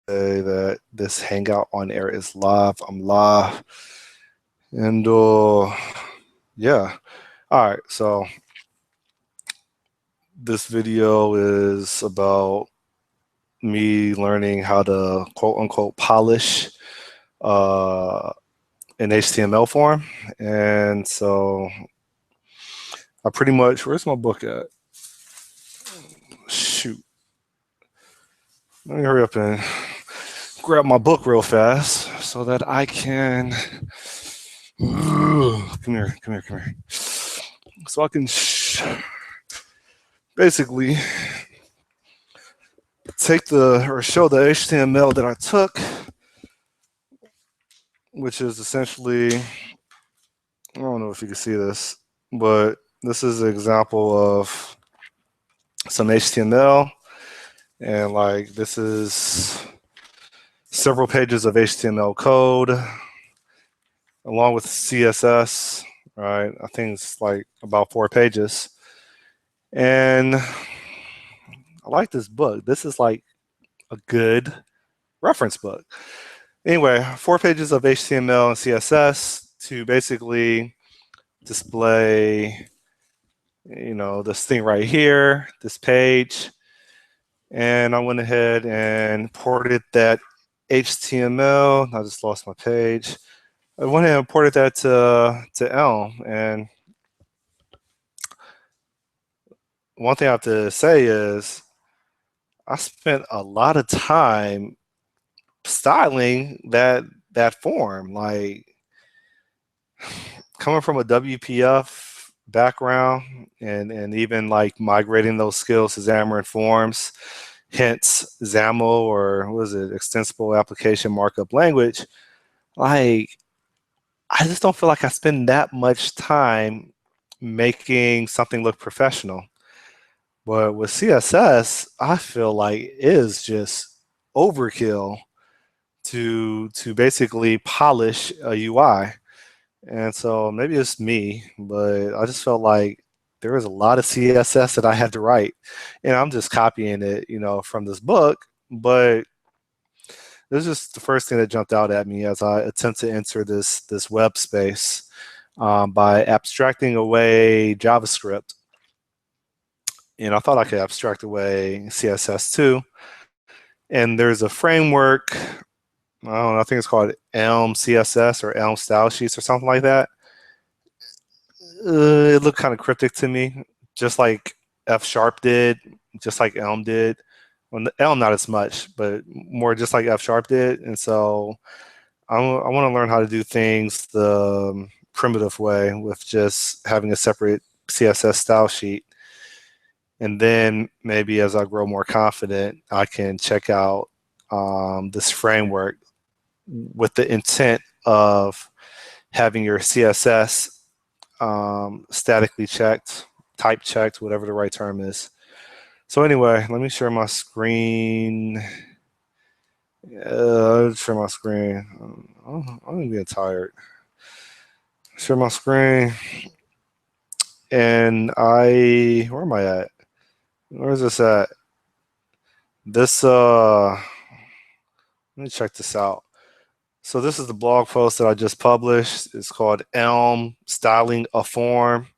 that this Hangout on Air is live. I'm live. And yeah. All right. So this video is about me learning how to quote unquote polish uh, an HTML form. And so I pretty much, where's my book at? Shoot. Let me hurry up and grab my book real fast so that I can. Come here, come here, come here. So I can basically take or show the HTML that I took, which is essentially, I don't know if you can see this, but this is an example of some HTML. And like this is several pages of HTML code along with CSS, right? I think it's like about 4 pages. And I like this book. This is like a good reference book. Anyway, 4 pages of HTML and CSS to basically display, this thing right here, this page. And I went ahead and ported that HTML. I just lost my page. I went ahead and ported that to Elm. And one thing I have to say is I spent a lot of time styling that form. Like coming from a WPF background and even like migrating those skills to Xamarin Forms, hence XAML, or what is it, Extensible Application Markup Language, like I just don't feel like I spend that much time making something look professional. But with CSS, I feel like it is just overkill to basically polish a UI. And so maybe it's me, but I just felt like there was a lot of CSS that I had to write. And I'm just copying it, from this book. But this is just the first thing that jumped out at me as I attempt to enter this web space by abstracting away JavaScript. And I thought I could abstract away CSS too. And there's a framework, I don't know, I think it's called Elm CSS or Elm Style Sheets or something like that. It looked kind of cryptic to me, just like F Sharp did, just like Elm did. Well, Elm not as much, but more just like F Sharp did. And so I want to learn how to do things the primitive way with just having a separate CSS style sheet. And then maybe as I grow more confident, I can check out this framework with the intent of having your CSS statically checked, type checked, whatever the right term is. So anyway, let me share my screen. Share my screen. I'm getting tired. Share my screen. And where am I at? Where is this at? This, let me check this out. So this is the blog post that I just published. It's called Elm Styling a Form.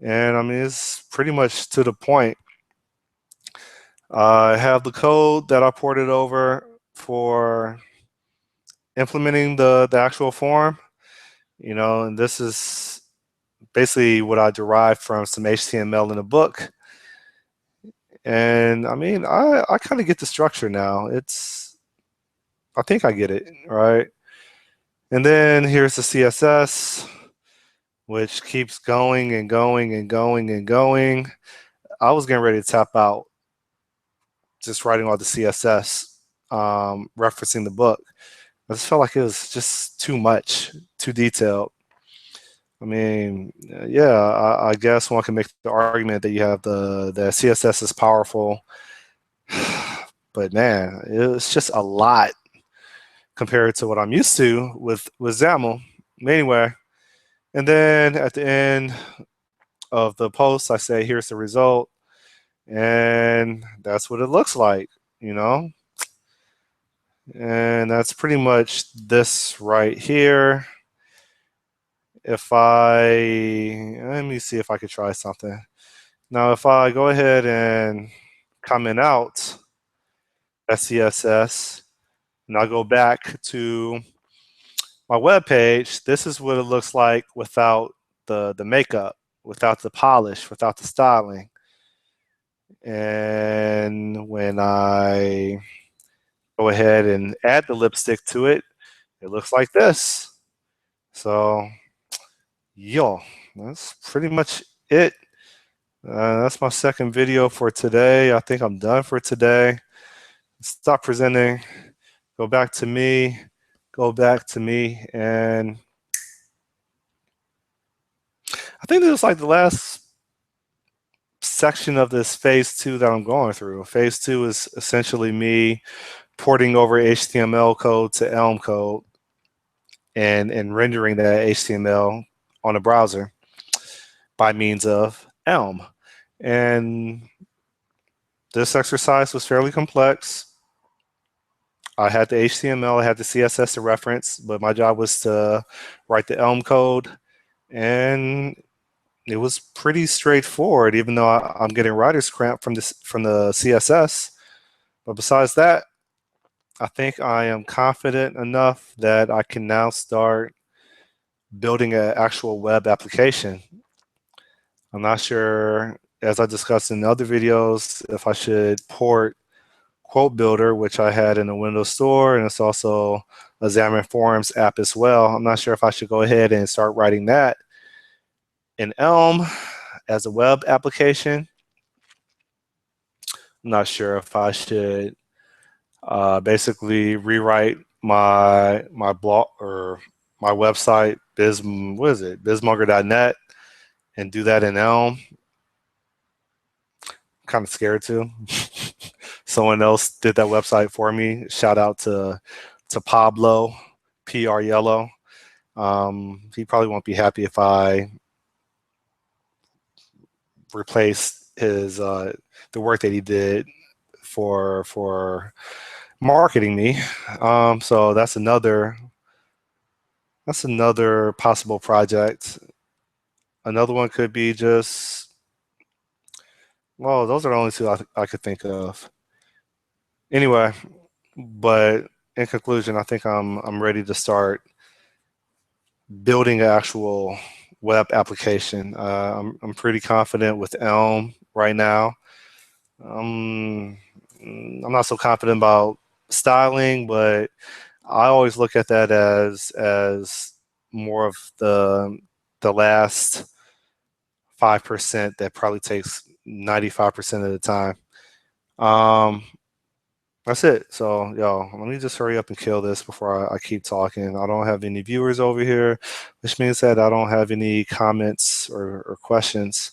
And I mean, it's pretty much to the point. I have the code that I ported over for implementing the actual form, and this is basically what I derived from some HTML in a book. And I mean, I kind of get the structure now. I think I get it, right? And then here's the CSS, which keeps going and going and going and going. I was getting ready to tap out just writing all the CSS, referencing the book. I just felt like it was just too much, too detailed. I mean, yeah, I guess one can make the argument that you have the CSS is powerful, but man, it's just a lot compared to what I'm used to with XAML. Anyway, and then at the end of the post, I say, here's the result, and that's what it looks like, you know. And that's pretty much this right here. If let me see if I could try something. Now, if I go ahead and comment out SCSS, and I go back to my web page, this is what it looks like without the makeup, without the polish, without the styling. And when I go ahead and add the lipstick to it, it looks like this. So, yo, that's pretty much it. That's my second video for today. I think I'm done for today. Stop presenting, go back to me, and I think this is like the last section of this phase 2 that I'm going through. Phase 2 is essentially me porting over HTML code to Elm code and rendering that HTML on a browser by means of Elm. And this exercise was fairly complex. I had the HTML, I had the CSS to reference, but my job was to write the Elm code, and it was pretty straightforward, even though I'm getting writer's cramp from the CSS. But besides that, I think I am confident enough that I can now start building an actual web application. I'm not sure, as I discussed in other videos, if I should port Quote Builder, which I had in the Windows Store, and it's also a Xamarin Forms app as well. I'm not sure if I should go ahead and start writing that in Elm as a web application. I'm not sure if I should basically rewrite my blog or my website, bizmonger.net, and do that in Elm. I'm kind of scared to. Someone else did that website for me. Shout out to Pablo, PR Yellow. He probably won't be happy if I replace his the work that he did for marketing me. So that's another possible project. Another one could be just, well, those are the only two I could think of. Anyway, but in conclusion, I think I'm ready to start building an actual web application. I'm pretty confident with Elm right now. I'm not so confident about styling, but I always look at that as more of the last 5% that probably takes 95% of the time. That's it. So, yo, let me just hurry up and kill this before I keep talking. I don't have any viewers over here, which means that I don't have any comments or questions.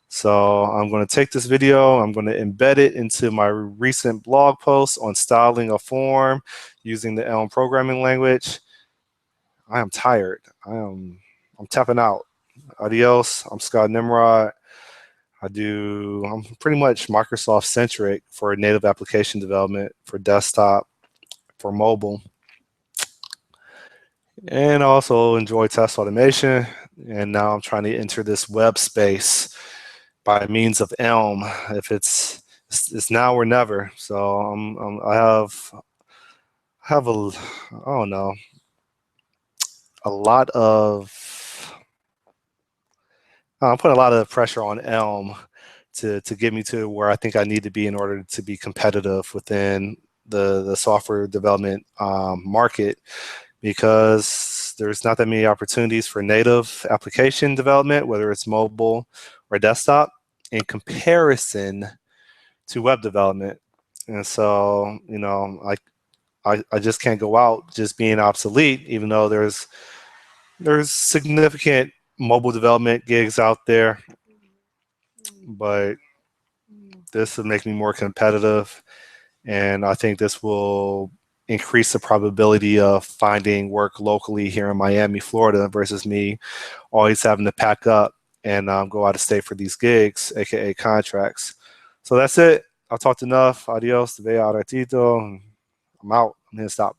So I'm going to take this video, I'm going to embed it into my recent blog post on styling a form using the Elm programming language. I am tired. I'm tapping out. Adios. I'm Scott Nimrod. I'm pretty much Microsoft centric for native application development for desktop, for mobile, and also enjoy test automation. And now I'm trying to enter this web space by means of Elm. If it's now or never. So I have I don't know, a lot of I'm putting a lot of pressure on Elm to get me to where I think I need to be in order to be competitive within the software development market, because there's not that many opportunities for native application development, whether it's mobile or desktop, in comparison to web development. And so, you know, I just can't go out just being obsolete, even though there's significant mobile development gigs out there, but this will make me more competitive, and I think this will increase the probability of finding work locally here in Miami, Florida, versus me always having to pack up and go out of state for these gigs, aka contracts. So that's it. I've talked enough. Adios, te veo a ratito. I'm out. I'm gonna stop.